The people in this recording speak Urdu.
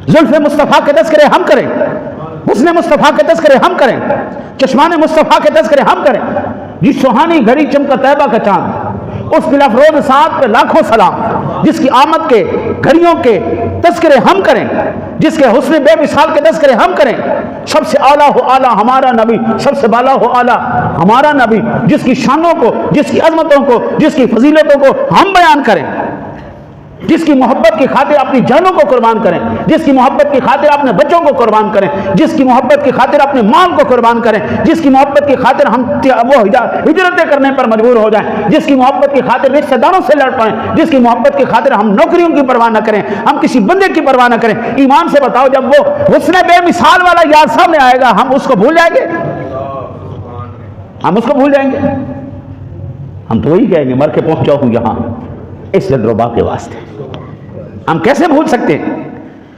زلف مصطفیٰ کے تذکرے ہم کریں، حسن مصطفیٰ کے تذکرے ہم کریں، چشمان مصطفیٰ کے تذکرے ہم کریں. جس سہانی گھڑی چمکا طیبہ کا چاند، اس بلافروز ساتھ پہ لاکھوں سلام. جس کی آمد کے گھڑیوں کے تذکرے ہم کریں، جس کے حسن بے مثال کے تذکرے ہم کریں. سب سے اعلیٰ ہو اعلیٰ ہمارا نبی، سب سے بالا ہو اعلیٰ ہمارا نبی. جس کی شانوں کو، جس کی عظمتوں کو، جس کی فضیلتوں کو ہم بیان کریں. جس کی محبت کی خاطر اپنی جانوں کو قربان کریں، جس کی محبت کی خاطر اپنے بچوں کو قربان کریں، جس کی محبت کی خاطر اپنے مال کو قربان کریں، جس کی محبت کی خاطر ہم وہ ہجرتیں کرنے پر مجبور ہو جائیں، جس کی محبت کی خاطر رشتہ داروں سے لڑ پڑیں، جس کی محبت کی خاطر ہم نوکریوں کی پرواہ نہ کریں، ہم کسی بندے کی پرواہ نہ کریں. ایمان سے بتاؤ، جب وہ حسن بے مثال والا یار سامنے آئے گا، ہم اس کو بھول جائیں گے؟ ہم اس کو بھول جائیں گے؟ ہم تو وہی کہیں گے مر کے پہنچا ہوں یہاں اس دلربا کے واسطے. ہم کیسے بھول سکتے ہیں؟